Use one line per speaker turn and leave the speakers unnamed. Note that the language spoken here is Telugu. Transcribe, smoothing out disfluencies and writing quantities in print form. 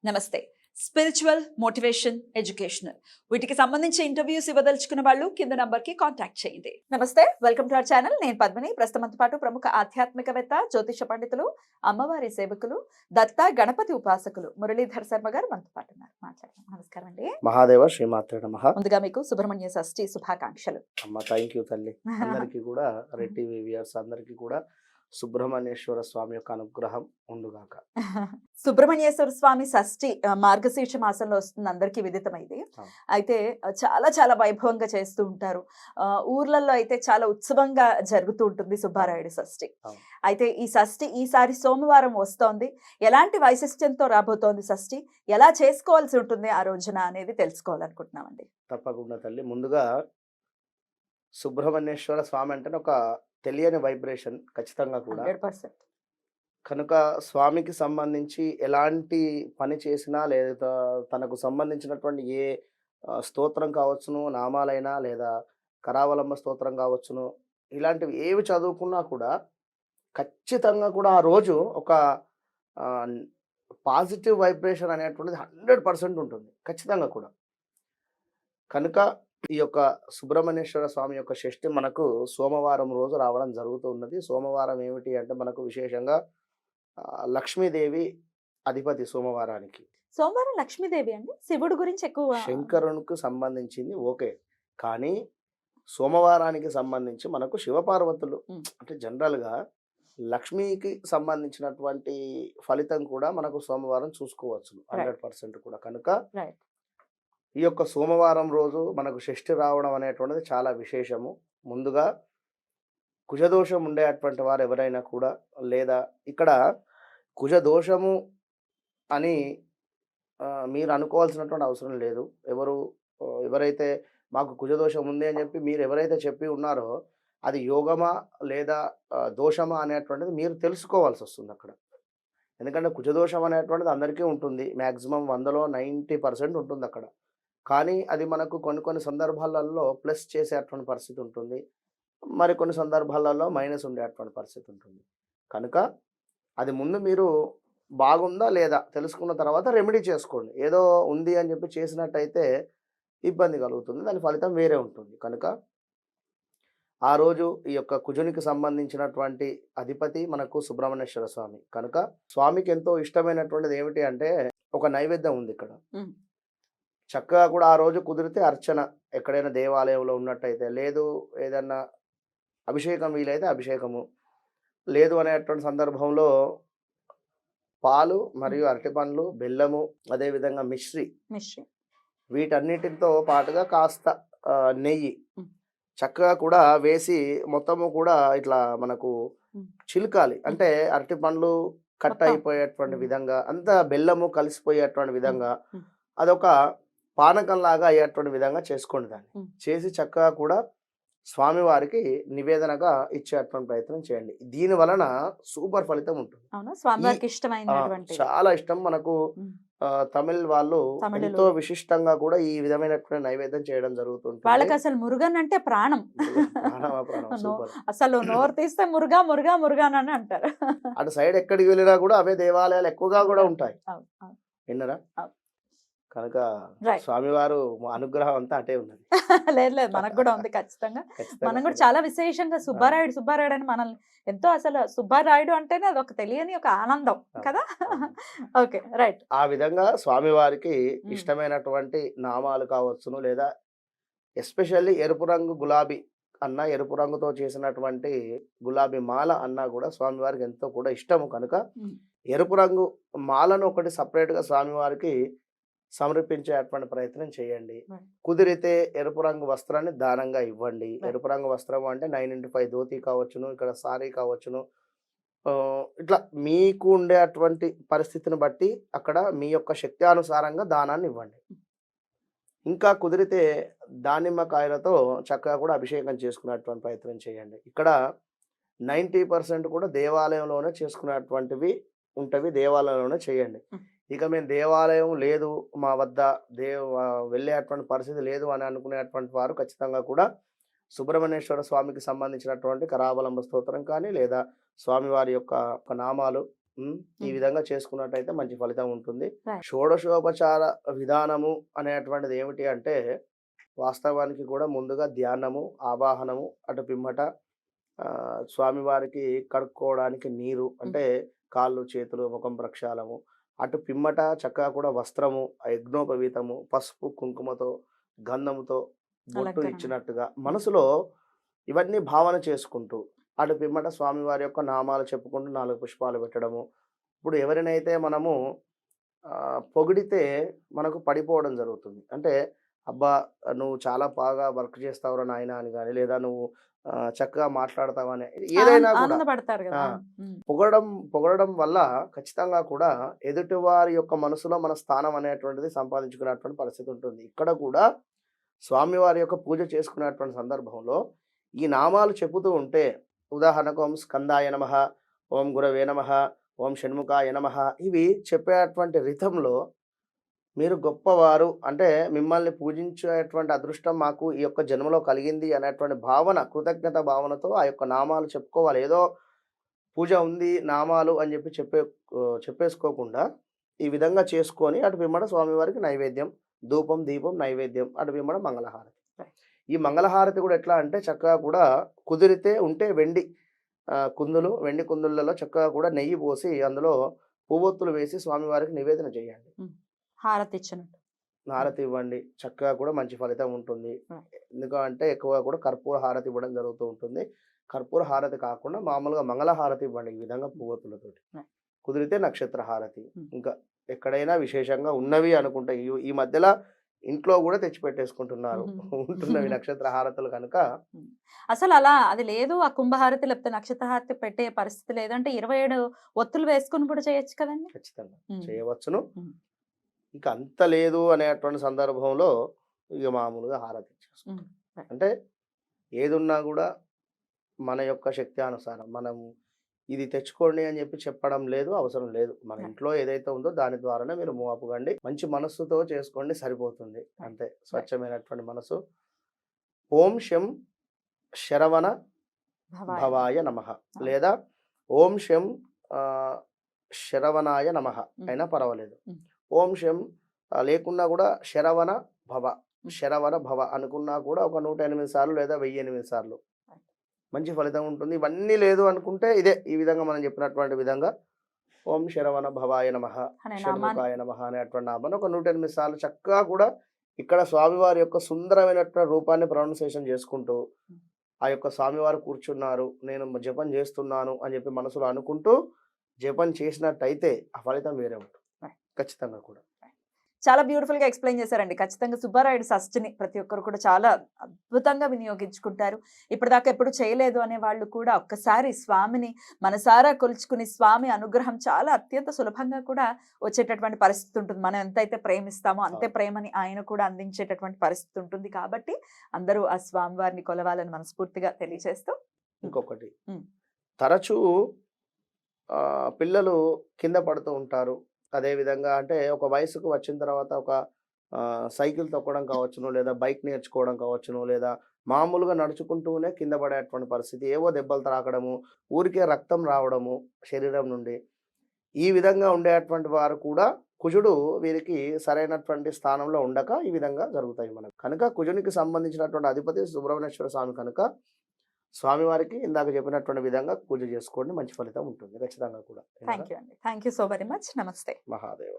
నమస్తే. స్పిరిచువల్, మోటివేషన్, ఎడ్యుకేషనల్ వీటికి సంబంధించి ఇంటర్వ్యూస్ ఇవ్వదలుచుకున్న వాళ్ళు కింద నంబర్ కి కాంటాక్ట్ చేయండి. నమస్తే, వెల్కమ్ టు అవర్ ఛానల్. నేను పద్మిని. ప్రస్తుతంతో పాటు ప్రముఖ ఆధ్యాత్మికవేత్త, జ్యోతిష పండితులు, అమ్మవారి సేవకులు, దత్త గణపతి ఉపాసకులు మురళీధర్ శర్మ గారు మనతో పాటు ఉన్నారు. మాట్లాడదాం. నమస్కారం అండి.
మహాదేవ శ్రీమాత్రే నమః.
ముందుగా మీకు సుబ్రహ్మణ్య షష్ఠి శుభాకాంక్షలు.
అమ్మ థ్యాంక్ యూ తల్లి. అందరికీ కూడా రెడ్ టీవీ వ్యూయర్స్ అందరికీ కూడా సుబ్రహ్మణ్యేశ్వర స్వామి యొక్క అనుగ్రహం ఉండుగాక.
సుబ్రహ్మణ్యేశ్వర స్వామి షష్ఠి మార్గశీర్ష మాసంలో వస్తుంది, అందరికీ విదితమైంది. అయితే చాలా చాలా వైభవంగా చేస్తూ ఉంటారు. ఊర్లలో అయితే చాలా ఉత్సవంగా జరుగుతూ ఉంటుంది సుబ్బారాయుడు షష్ఠి. అయితే ఈ షష్ఠి ఈసారి సోమవారం వస్తోంది. ఎలాంటి వైశిష్ట్యంతో రాబోతోంది షష్ఠి, ఎలా చేసుకోవాల్సి ఉంటుంది ఆ రోజున అనేది తెలుసుకోవాలనుకుంటున్నామండి.
తప్పకుండా తల్లి. ముందుగా సుబ్రహ్మణ్యేశ్వర స్వామి అంటే ఒక తెలియని వైబ్రేషన్ ఖచ్చితంగా కూడా.
100%.
కనుక స్వామికి సంబంధించి ఎలాంటి పని చేసినా లేదా తనకు సంబంధించినటువంటి ఏ స్తోత్రం కావచ్చును, నామాలైనా లేదా కరావలంబ స్తోత్రం కావచ్చును, ఇలాంటివి ఏవి చదువుకున్నా కూడా ఖచ్చితంగా కూడా ఆ రోజు ఒక పాజిటివ్ వైబ్రేషన్ అనేటువంటిది 100% ఉంటుంది ఖచ్చితంగా కూడా. కనుక ఈ యొక్క సుబ్రహ్మణ్యేశ్వర స్వామి యొక్క షష్ఠి మనకు సోమవారం రోజు రావడం జరుగుతూ ఉన్నది. సోమవారం ఏమిటి అంటే మనకు విశేషంగా లక్ష్మీదేవి అధిపతి సోమవారానికి.
సోమవారం లక్ష్మీదేవి అండి, శివుడు గురించి ఎక్కువ.
శంకరునికి సంబంధించింది ఓకే, కానీ సోమవారానికి సంబంధించి మనకు శివపార్వతులు అంటే జనరల్గా లక్ష్మికి సంబంధించినటువంటి ఫలితం కూడా మనకు సోమవారం చూసుకోవచ్చు 100% కూడా. కనుక ఈ యొక్క సోమవారం రోజు మనకు షష్ఠి రావడం అనేటువంటిది చాలా విశేషము. ముందుగా కుజదోషం ఉండేటువంటి వారు ఎవరైనా కూడా, లేదా ఇక్కడ కుజదోషము అని మీరు అనుకోవాల్సినటువంటి అవసరం లేదు. ఎవరైతే మాకు కుజదోషం ఉంది అని చెప్పి మీరు ఎవరైతే చెప్పి ఉన్నారో అది యోగమా లేదా దోషమా అనేటువంటిది మీరు తెలుసుకోవాల్సి వస్తుంది అక్కడ. ఎందుకంటే కుజదోషం అనేటువంటిది అందరికీ ఉంటుంది, మ్యాక్సిమం 100లో 90% ఉంటుంది అక్కడ. కానీ అది మనకు కొన్ని సందర్భాలలో ప్లస్ చేసేటువంటి పరిస్థితి ఉంటుంది, మరికొన్ని సందర్భాలలో మైనస్ ఉండేటువంటి పరిస్థితి ఉంటుంది. కనుక అది ముందు మీరు బాగుందా లేదా తెలుసుకున్న తర్వాత రెమెడీ చేసుకోండి. ఏదో ఉంది అని చెప్పి చేసినట్టయితే ఇబ్బంది కలుగుతుంది, దాని ఫలితం వేరే ఉంటుంది. కనుక ఆ రోజు ఈ యొక్క కుజునికి సంబంధించినటువంటి అధిపతి మనకు సుబ్రహ్మణ్యేశ్వర స్వామి. కనుక స్వామికి ఎంతో ఇష్టమైనటువంటిది ఏమిటి అంటే ఒక నైవేద్యం ఉంది ఇక్కడ. చక్కగా కూడా ఆ రోజు కుదిరితే అర్చన ఎక్కడైనా దేవాలయంలో ఉన్నట్టయితే, లేదు ఏదన్నా అభిషేకం వీలైతే అభిషేకము, లేదు అనేటువంటి సందర్భంలో పాలు మరియు అరటి పండ్లు, బెల్లము, అదేవిధంగా మిశ్రి వీటన్నిటితో పాటుగా కాస్త నెయ్యి చక్కగా కూడా వేసి మొత్తము కూడా ఇట్లా మనకు చిలుకాలి. అంటే అరటి పండ్లు కట్ అయిపోయేటువంటి విధంగా, అంతా బెల్లము కలిసిపోయేటువంటి విధంగా అదొక పానకంలాగా అయ్యేటువంటి విధంగా చేసుకోండి. దాన్ని చేసి చక్కగా కూడా స్వామివారికి నివేదనగా ఇచ్చేటువంటి ప్రయత్నం చేయండి. దీని వలన సూపర్ ఫలితం ఉంటుంది. చాలా ఇష్టం మనకు. తమిళ్ వాళ్ళు ఎంతో విశిష్టంగా కూడా ఈ విధమైనటువంటి నైవేద్యం చేయడం జరుగుతుంది.
వాళ్ళకి అసలు మురుగన్ అంటే ప్రాణం. అసలు నోరు తీస్తే మురుగా మురుగా మురుగాన్ అని అంటారు.
అటు సైడ్ ఎక్కడికి వెళ్ళినా కూడా అవే దేవాలయాలు ఎక్కువగా కూడా ఉంటాయి, విన్నరా? కనుక స్వామివారు అనుగ్రహం అంతా అటే ఉన్నది.
లేదు, మనకు కూడా ఉంది ఖచ్చితంగా. మనం కూడా చాలా విశేషంగా సుబ్బారాయుడు అని మనల్ని ఎంతో, అసలు సుబ్బారాయుడు అంటేనే అది ఒక తెలియని ఒక ఆనందం కదా. Okay, right.
ఆ విధంగా స్వామివారికి ఇష్టమైనటువంటి నామాలు కావచ్చును, లేదా ఎస్పెషల్లీ ఎరుపు రంగు గులాబీ అన్న, ఎరుపు రంగుతో చేసినటువంటి గులాబీ మాల అన్నా కూడా స్వామివారికి ఎంతో కూడా ఇష్టము. కనుక ఎరుపు రంగు మాలను ఒకటి సపరేట్గా స్వామివారికి సమర్పించేటువంటి ప్రయత్నం చేయండి. కుదిరితే ఎరుపు రంగు వస్త్రాన్ని దానంగా ఇవ్వండి. ఎరుపు రంగు వస్త్రం అంటే 9x5 ధోతి కావచ్చును, ఇక్కడ సారీ కావచ్చును. ఇట్లా మీకు ఉండేటువంటి పరిస్థితిని బట్టి అక్కడ మీ యొక్క శక్తి అనుసారంగా దానాన్ని ఇవ్వండి. ఇంకా కుదిరితే దానిమ్మ కాయలతో చక్కగా కూడా అభిషేకం చేసుకునేటువంటి ప్రయత్నం చేయండి. ఇక్కడ 90% కూడా దేవాలయంలోనే చేసుకునేటువంటివి ఉంటవి, దేవాలయంలోనే చేయండి. ఇక మేము దేవాలయం లేదు, మా వద్ద వెళ్ళేటువంటి పరిస్థితి లేదు అని అనుకునేటువంటి వారు ఖచ్చితంగా కూడా సుబ్రహ్మణ్యేశ్వర స్వామికి సంబంధించినటువంటి కరావలంబ స్తోత్రం కానీ, లేదా స్వామివారి యొక్క నామాలు ఈ విధంగా చేసుకున్నట్టయితే మంచి ఫలితం ఉంటుంది.
Right.
షోడశోపచార విధానము అనేటువంటిది ఏమిటి అంటే వాస్తవానికి కూడా ముందుగా ధ్యానము, ఆవాహనము, అటు పిమ్మట స్వామివారికి కడుక్కోవడానికి నీరు అంటే కాళ్ళు, చేతులు, ముఖం ప్రక్షాళము, అటు పిమ్మట చక్కగా కూడా వస్త్రము, యజ్ఞోపవీతము, పసుపు, కుంకుమతో, గంధముతో బొట్టు
అలంకరణ.
ఇచ్చినట్టుగా మనసులో ఇవన్నీ భావన చేసుకుంటూ అటు పిమ్మట స్వామివారి యొక్క నామాలు చెప్పుకుంటూ 4 పుష్పాలు పెట్టడము. ఇప్పుడు ఎవరినైతే మనము పొగిడితే మనకు పడిపోవడం జరుగుతుంది. అంటే అబ్బా! నువ్వు చాలా బాగా వర్క్ చేస్తావురా నాయనా అని గాని, లేదా నువ్వు చక్కగా మాట్లాడతావని ఏదైనా కూడా
ఆనందపడతారు కదా.
పొగడడం వల్ల ఖచ్చితంగా కూడా ఎదుటివారి యొక్క మనసులో మన స్థానం అనేటువంటిది సంపాదించుకునేటువంటి పరిస్థితి ఉంటుంది. ఇక్కడ కూడా స్వామివారి యొక్క పూజ చేసుకునేటువంటి సందర్భంలో ఈ నామాలు చెబుతూ ఉంటే ఉదాహరణకు ఓం స్కందాయ నమః, ఓం గురవే నమః, ఓం షణ్ముఖాయ నమః ఇవి చెప్పేటువంటి రిథంలో మీరు గొప్పవారు అంటే మిమ్మల్ని పూజించేటువంటి అదృష్టం మాకు ఈ యొక్క జన్మలో కలిగింది అనేటువంటి భావన, కృతజ్ఞత భావనతో ఆ యొక్క నామాలు చెప్పుకోవాలి. ఏదో పూజ ఉంది నామాలు అని చెప్పి చెప్పేసుకోకుండా ఈ విధంగా చేసుకొని అటు పిమ్మట స్వామివారికి నైవేద్యం, ధూపం, దీపం, నైవేద్యం, అటు పిమ్మట మంగళహారతి. ఈ మంగళహారతి కూడా ఎట్లా అంటే చక్కగా కూడా కుదిరితే ఉంటే వెండి కుందులలో చక్కగా కూడా నెయ్యి పోసి అందులో పువ్వొత్తులు వేసి స్వామివారికి నివేదన చేయండి.
హారతి ఇచ్చినట్టు
హారతి ఇవ్వండి, చక్కగా కూడా మంచి ఫలితం ఉంటుంది. ఎందుకంటే ఎక్కువగా కూడా కర్పూర హారతి ఇవ్వడం జరుగుతూ ఉంటుంది. కర్పూర హారతి కాకుండా మామూలుగా మంగళ హారతి ఇవ్వండి ఈ విధంగా పువ్వొత్తులతోటి. కుదిరితే నక్షత్ర హారతి, ఇంకా ఎక్కడైనా విశేషంగా ఉన్నవి అనుకుంటే ఈ మధ్యలో ఇంట్లో కూడా తెచ్చి పెట్టేసుకుంటున్నారు ఉంటున్నవి నక్షత్ర హారతులు కనుక.
అసలు అలా అది లేదు, ఆ కుంభహారతి లేకపోతే నక్షత్ర హారతి పెట్టే పరిస్థితి లేదంటే 27 ఒత్తులు వేసుకుని కూడా చేయొచ్చు కదండి.
ఖచ్చితంగా చేయవచ్చును. ఇక అంత లేదు అనేటువంటి సందర్భంలో ఇక మామూలుగా హారతి ఇచ్చేసుకుంటాం. అంటే ఏదున్నా కూడా మన యొక్క శక్తి అనుసారం మనం ఇది తెచ్చుకోండి అని చెప్పి చెప్పడం లేదు, అవసరం లేదు. మన ఇంట్లో ఏదైతే ఉందో దాని ద్వారానే మీరు మూవ్ అప్ కండి. మంచి మనస్సుతో చేసుకోండి, సరిపోతుంది అంతే. స్వచ్ఛమైనటువంటి మనసు. ఓం శం శరవణ భవాయ నమః లేదా ఓం శం శరవణాయ నమః అయినా పర్వాలేదు. ఓం శం లేకున్నా కూడా శరవణ భవ అనుకున్నా కూడా ఒక 108 సార్లు లేదా 1008 సార్లు మంచి ఫలితం ఉంటుంది. ఇవన్నీ లేదు అనుకుంటే ఇదే ఈ విధంగా మనం చెప్పినటువంటి విధంగా ఓం శరవణ భవాయ నమః, షణ్ముఖాయ నమః అనేటువంటి నామాన్ని ఒక 108 సార్లు చక్కగా కూడా ఇక్కడ స్వామివారి యొక్క సుందరమైనటువంటి రూపాన్ని ప్రొనౌన్సియేషన్ చేసుకుంటూ ఆ యొక్క స్వామివారు కూర్చున్నారు, నేను జపం చేస్తున్నాను అని చెప్పి మనసులో అనుకుంటూ జపం చేసినట్టయితే ఆ ఫలితం వేరే ఉంటుంది ఖచ్చితంగా కూడా.
చాలా బ్యూటిఫుల్ గా ఎక్స్ప్లెయిన్ చేశారండి. ఖచ్చితంగా సుబ్బారాయుడు షష్ఠిని ప్రతి ఒక్కరు కూడా చాలా అద్భుతంగా వినియోగించుకుంటారు. ఇప్పటిదాకా ఎప్పుడు చేయలేదు అనే వాళ్ళు కూడా ఒక్కసారి స్వామిని మనసారా కొలుచుకుని స్వామి అనుగ్రహం చాలా అత్యంత సులభంగా కూడా వచ్చేటటువంటి పరిస్థితి ఉంటుంది. మనం ఎంతైతే ప్రేమిస్తామో అంతే ప్రేమని ఆయన కూడా అందించేటటువంటి పరిస్థితి ఉంటుంది. కాబట్టి అందరూ ఆ స్వామివారిని కొలవాలని మనస్ఫూర్తిగా తెలియజేస్తూ,
ఇంకొకటి తరచూ పిల్లలు కింద పడుతూ ఉంటారు. అదే విధంగా అంటే ఒక వయసుకు వచ్చిన తర్వాత ఒక సైకిల్ తొక్కడం కావచ్చును, లేదా బైక్ నేర్చుకోవడం కావచ్చును, లేదా మామూలుగా నడుచుకుంటూనే కింద పడేటువంటి పరిస్థితి, ఏవో దెబ్బలు తాకడము, ఊరికే రక్తం రావడము శరీరం నుండి, ఈ విధంగా ఉండేటువంటి వారు కూడా కుజుడు వీరికి సరైనటువంటి స్థానంలో ఉండక ఈ విధంగా జరుగుతాయి మనకు. కనుక కుజునికి సంబంధించినటువంటి అధిపతి సుబ్రహ్మణ్యేశ్వర స్వామి కనుక స్వామివారికి ఇందాక చెప్పినటువంటి విధంగా పూజ చేసుకోండి, మంచి ఫలితం ఉంటుంది ఖచ్చితంగా కూడా.
థ్యాంక్ యూ అండి. Thank you so very much. నమస్తే.
మహాదేవ.